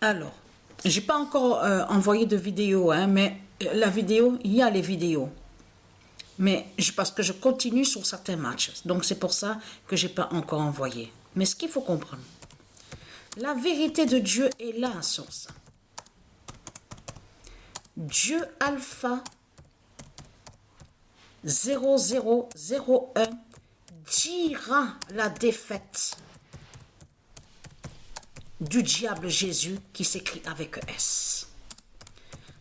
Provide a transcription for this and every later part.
Alors, j'ai pas encore envoyé de vidéo, hein, mais la vidéo, il y a les vidéos. Mais parce que je continue sur certains matchs. Donc c'est pour ça que j'ai pas encore envoyé. Mais ce qu'il faut comprendre, la vérité de Dieu est là sur ça. Dieu Alpha 0001 dira la défaite du diable Jésus qui s'écrit avec S.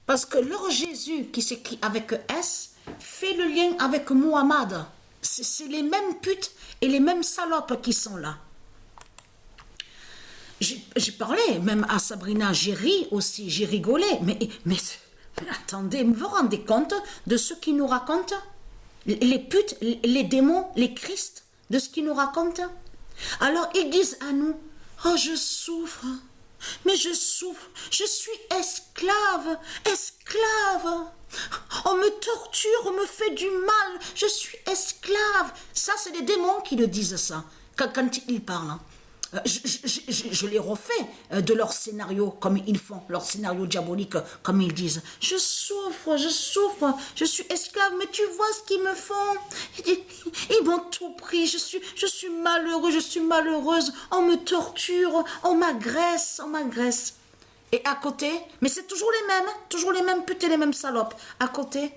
Parce que leur Jésus qui s'écrit avec S fait le lien avec Muhammad. C'est les mêmes putes et les mêmes salopes qui sont là. J'ai parlé même à Sabrina, j'ai ri aussi, j'ai rigolé. Mais attendez, vous vous rendez compte de ce qu'ils nous racontent? Les putes, les démons, les Christ, de ce qu'ils nous racontent? Alors ils disent à nous, oh je souffre, mais je souffre, je suis esclave, esclave. On me torture, on me fait du mal, je suis esclave. Ça, c'est les démons qui le disent ça, quand ils parlent. Je les refais de leur scénario, comme ils font, leur scénario diabolique, comme ils disent. Je souffre, je suis esclave, mais tu vois ce qu'ils me font. Ils m'ont tout pris, je suis malheureux, je suis malheureuse, on me torture, on m'agresse. Et à côté, mais c'est toujours les mêmes putes et les mêmes salopes. À côté,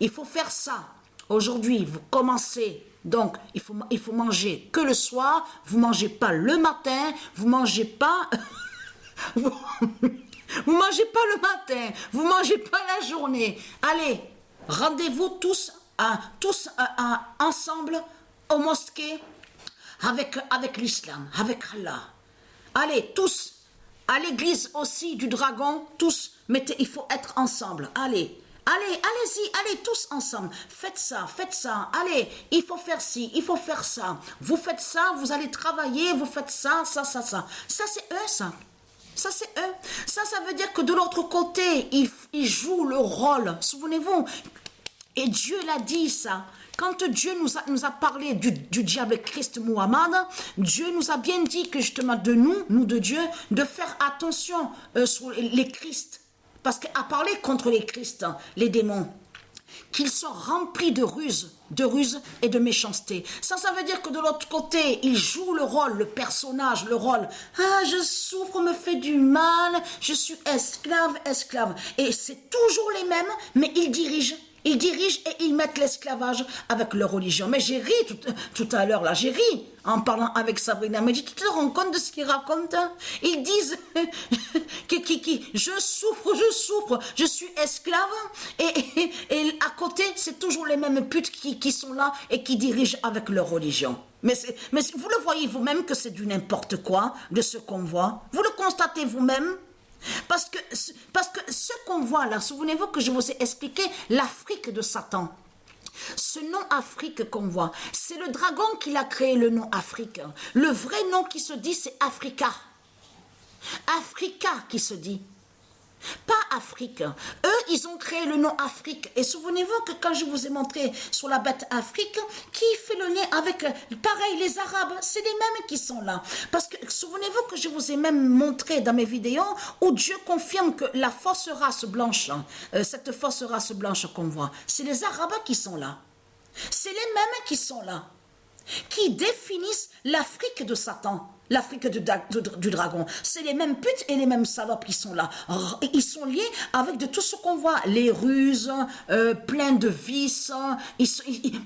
il faut faire ça. Aujourd'hui, vous commencez, donc il faut manger que le soir, vous mangez pas le matin, vous mangez pas, vous mangez pas le matin, vous mangez pas la journée. Allez, rendez-vous tous ensemble aux mosquées avec l'islam, avec Allah. Allez, tous, à l'église aussi du dragon, tous, il faut être ensemble, allez, allez tous ensemble, faites ça, allez, il faut faire ci, il faut faire ça, vous faites ça, vous allez travailler, vous faites ça, ça c'est eux, ça c'est eux, ça veut dire que de l'autre côté, ils jouent le rôle, souvenez-vous, et Dieu l'a dit ça. Quand Dieu nous a parlé du diable Christ Muhammad, Dieu nous a bien dit que justement de nous de Dieu, de faire attention sur les Christ. Parce qu'à parler contre les Christ, les démons, qu'ils sont remplis de ruses et de méchanceté. Ça veut dire que de l'autre côté, ils jouent le rôle, le personnage, le rôle. Ah, je souffre, on me fait du mal, je suis esclave. Et c'est toujours les mêmes, mais ils dirigent et ils mettent l'esclavage avec leur religion. Mais j'ai ri tout à l'heure, là, j'ai ri en parlant avec Sabrina. Mais tu te rends compte de ce qu'ils racontent, hein? Ils disent je souffre, je suis esclave. Et à côté, c'est toujours les mêmes putes qui sont là et qui dirigent avec leur religion. Mais vous le voyez vous-même que c'est du n'importe quoi de ce qu'on voit. Vous le constatez vous-même. Parce que ce qu'on voit là, souvenez-vous que je vous ai expliqué l'Afrique de Satan. Ce nom Afrique qu'on voit, c'est le dragon qui l'a créé, le nom Afrique. Le vrai nom qui se dit, c'est Africa. Africa qui se dit. Pas Afrique. Eux, ils ont créé le nom Afrique. Et souvenez-vous que quand je vous ai montré sur la bête Afrique, qui fait le lien avec, pareil, les Arabes, c'est les mêmes qui sont là. Parce que souvenez-vous que je vous ai même montré dans mes vidéos où Dieu confirme que la fausse race blanche, cette fausse race blanche qu'on voit, c'est les Arabes qui sont là. C'est les mêmes qui sont là, qui définissent l'Afrique de Satan. L'Afrique du dragon. C'est les mêmes putes et les mêmes salopes qui sont là. Ils sont liés avec de tout ce qu'on voit. Les ruses, plein de vices,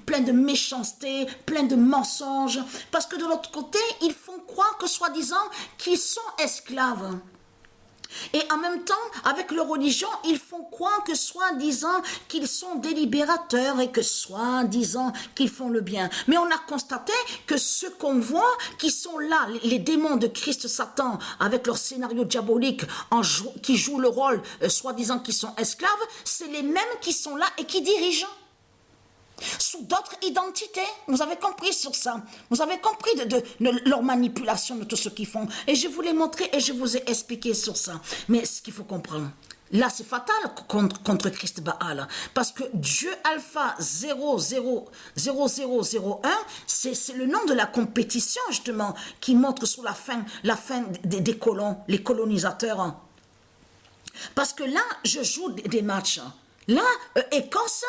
plein de méchanceté, plein de mensonges. Parce que de l'autre côté, ils font croire que soi-disant qu'ils sont esclaves. Et en même temps, avec leur religion, ils font croire que soi-disant qu'ils sont des libérateurs et que soi-disant qu'ils font le bien. Mais on a constaté que ceux qu'on voit, qui sont là, les démons de Christ Satan, avec leur scénario diabolique, qui jouent le rôle, soi-disant qu'ils sont esclaves, c'est les mêmes qui sont là et qui dirigent. Sous d'autres identités, vous avez compris sur ça, vous avez compris de leur manipulation de tout ce qu'ils font, et je vous l'ai montré et je vous ai expliqué sur ça. Mais ce qu'il faut comprendre, là c'est fatal contre Christ Baal, parce que Dieu Alpha 0001, c'est le nom de la compétition justement, qui montre sur la fin des colons, les colonisateurs, Parce que là, je joue des matchs. Là, Écosse,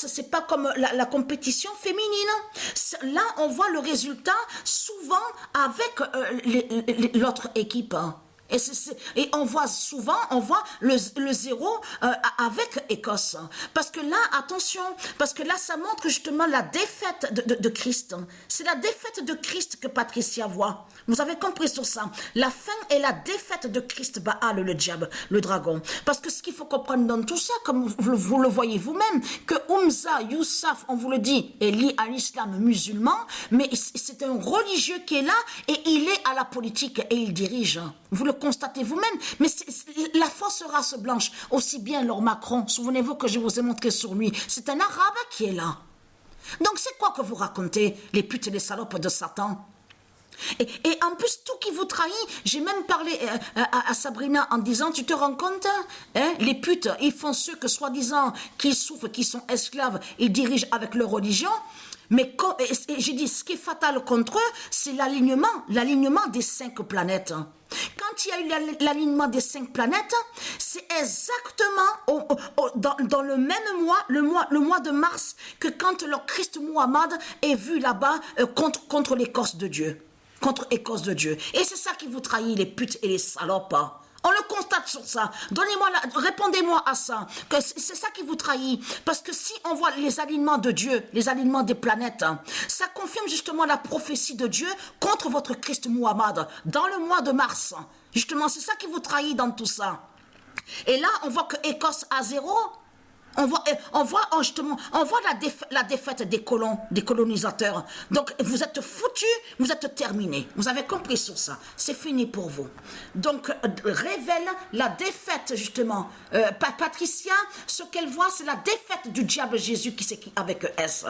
c'est pas comme la compétition féminine. Là, on voit le résultat souvent avec l'autre équipe. Et on voit souvent, le 0 avec Écosse. Parce que là, attention, parce que là, ça montre justement la défaite de Christ. C'est la défaite de Christ que Patricia voit. Vous avez compris sur ça. La fin et la défaite de Christ, Baal, le diable, le dragon. Parce que ce qu'il faut comprendre dans tout ça, comme vous le voyez vous-même, que Humza, Youssaf, on vous le dit, est lié à l'islam musulman, mais c'est un religieux qui est là et il est à la politique et il dirige. Vous le constatez vous-même, mais la fausse race blanche, aussi bien Lord Macron, souvenez-vous que je vous ai montré sur lui, c'est un arabe qui est là. Donc c'est quoi que vous racontez, les putes et les salopes de Satan? Et en plus, tout qui vous trahit, j'ai même parlé à Sabrina en disant, tu te rends compte, hein, les putes, ils font ceux que soi-disant, qui souffrent, qui sont esclaves, ils dirigent avec leur religion. Mais j'ai dit, ce qui est fatal contre eux, c'est l'alignement des 5 planètes. Quand il y a eu l'alignement des 5 planètes, c'est exactement dans le même mois, le mois de mars, que quand le Christ Muhammad est vu là-bas contre l'Écosse de Dieu. Contre Écosse de Dieu. Et c'est ça qui vous trahit, les putes et les salopes. On le constate sur ça. Répondez-moi à ça. Que c'est ça qui vous trahit. Parce que si on voit les alignements de Dieu, les alignements des planètes, ça confirme justement la prophétie de Dieu contre votre Christ Muhammad dans le mois de mars. Justement, c'est ça qui vous trahit dans tout ça. Et là, on voit que Écosse a 0. On voit la défaite des colons, des colonisateurs. Donc, vous êtes foutus, vous êtes terminés. Vous avez compris sur ça. C'est fini pour vous. Donc, révèle la défaite, justement. Patricia, ce qu'elle voit, c'est la défaite du diable Jésus qui s'écrit avec S.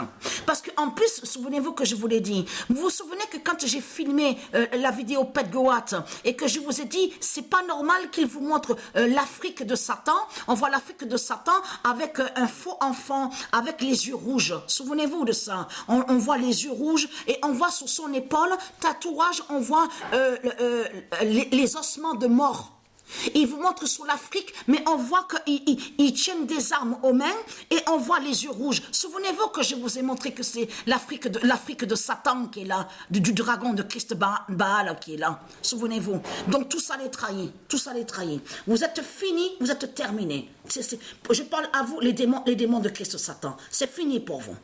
Parce qu'en plus, souvenez-vous que je vous l'ai dit, vous vous souvenez que quand j'ai filmé la vidéo Pet Goat et que je vous ai dit, c'est pas normal qu'il vous montre l'Afrique de Satan. On voit l'Afrique de Satan avec un faux enfant avec les yeux rouges. Souvenez-vous de ça. On voit les yeux rouges et on voit sur son épaule, tatouage, on voit les ossements de mort. Il vous montre sur l'Afrique, mais on voit qu'ils tiennent des armes aux mains et on voit les yeux rouges. Souvenez-vous que je vous ai montré que c'est l'Afrique de Satan qui est là, du dragon de Christ Baal qui est là. Souvenez-vous. Donc tout ça les trahit. Tout ça les trahit. Vous êtes finis, vous êtes terminés. Je parle à vous, les démons de Christ Satan. C'est fini pour vous.